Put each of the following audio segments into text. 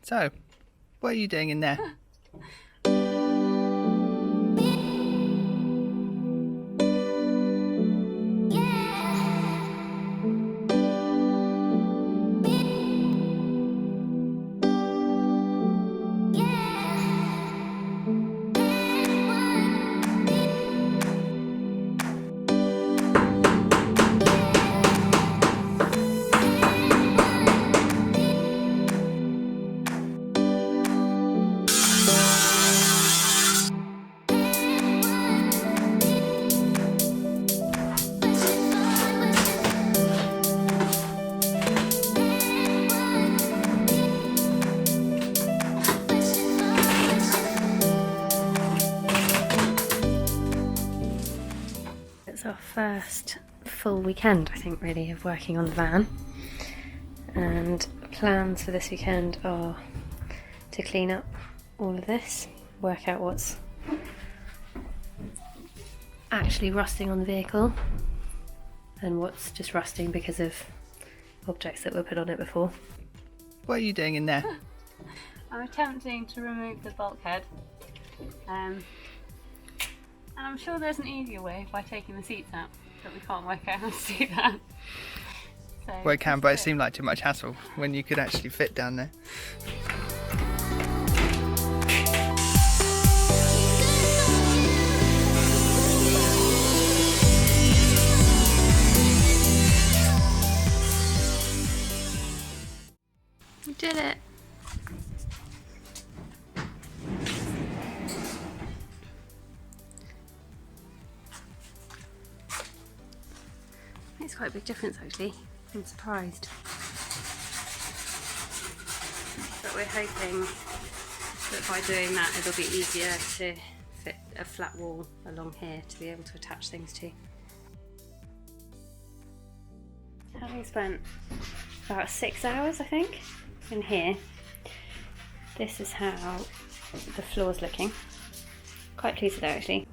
So, what are you doing in there? It's our first full weekend, I think, really, of working on the van. And plans for this weekend are to clean up all of this, work out what's actually rusting on the vehicle and what's just rusting because of objects that were put on it before. What are you doing in there? I'm attempting to remove the bulkhead. And I'm sure there's an easier way by taking the seats out, but we can't work out how to do that. So Well, it can, but it seemed like too much hassle when you could actually fit down there. We did it! Makes quite a big difference, actually. I'm surprised. But we're hoping that by doing that it'll be easier to fit a flat wall along here to be able to attach things to. Having spent about 6 hours, I think, in here, this is how the floor's looking. Quite pleased with it, actually.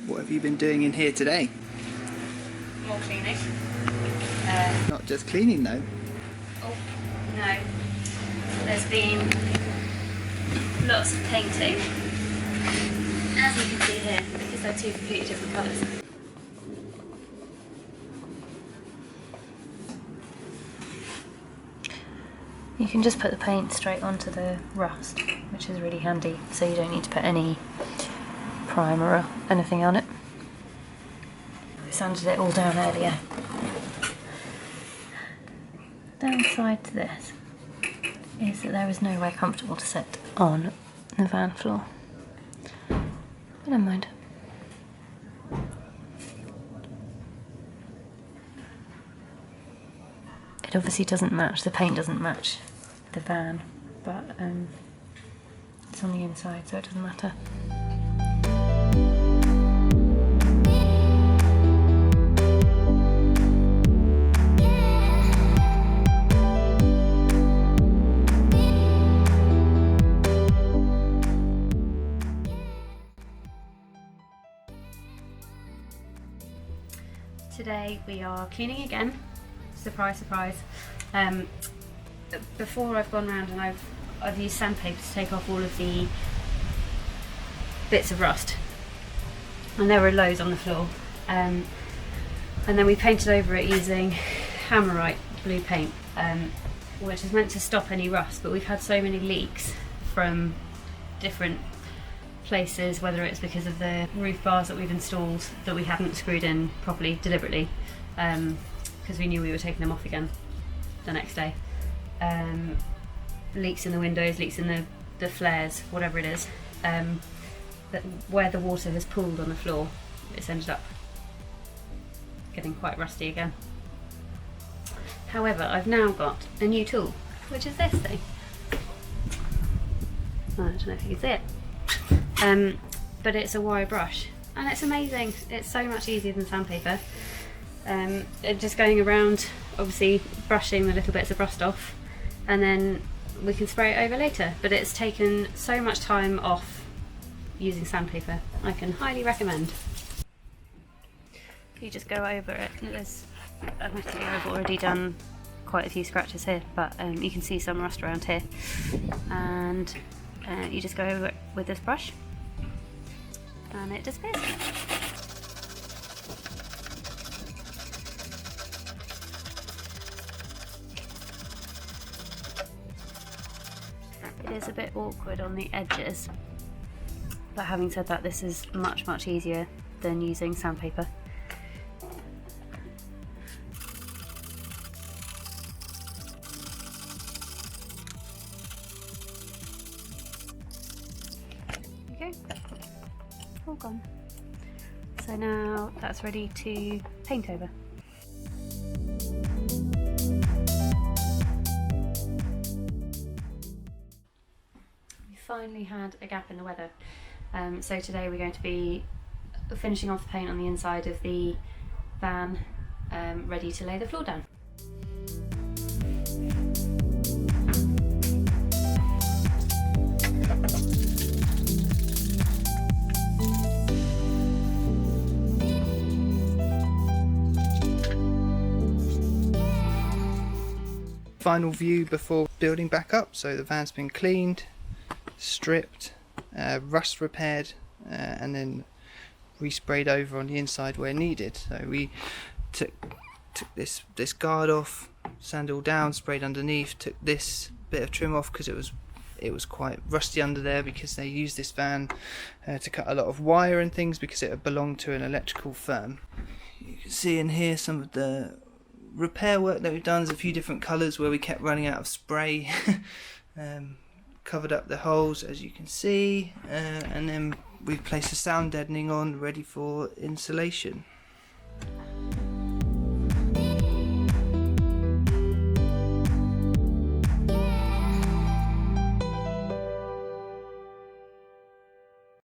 What have you been doing in here today? More cleaning. Not just cleaning though. Oh, no. There's been lots of painting, as you can see here, because they're two completely different colours. You can just put the paint straight onto the rust, which is really handy, so you don't need to put any primer or anything on it. We sanded it all down earlier. Downside to this is that there is nowhere comfortable to sit on the van floor. But never mind. It obviously doesn't match, the paint doesn't match the van, but it's on the inside, so it doesn't matter. Today we are cleaning again. Surprise, surprise. Before I've gone round and I've used sandpaper to take off all of the bits of rust, and there were loads on the floor. And then we painted over it using Hammerite blue paint, which is meant to stop any rust. But we've had so many leaks from different places, whether it's because of the roof bars that we've installed that we haven't screwed in properly deliberately, because we knew we were taking them off again the next day. Leaks in the windows, leaks in the flares, whatever it is, that where the water has pooled on the floor, it's ended up getting quite rusty again. However, I've now got a new tool, which is this thing. I don't know if you can see it. But it's a wire brush and it's amazing. It's so much easier than sandpaper. Just going around, obviously brushing the little bits of rust off, and then we can spray it over later. But it's taken so much time off using sandpaper. I can highly recommend. If you just go over it, admittedly I've already done quite a few scratches here, but you can see some rust around here, and you just go over it with this brush and it disappears. It is a bit awkward on the edges, but having said that, this is much easier than using sandpaper. There we go, all gone. So now that's ready to paint over. Finally had a gap in the weather, so today we're going to be finishing off the paint on the inside of the van, ready to lay the floor down. Final view before building back up. So the van's been cleaned, stripped, rust repaired, and then resprayed over on the inside where needed. So we took this guard off, sanded all down, sprayed underneath, took this bit of trim off because it was quite rusty under there, because they used this van to cut a lot of wire and things because it belonged to an electrical firm. You can see in here some of the repair work that we've done. There's a few different colours where we kept running out of spray. Covered up the holes, as you can see, and then we've placed the sound deadening on, ready for insulation.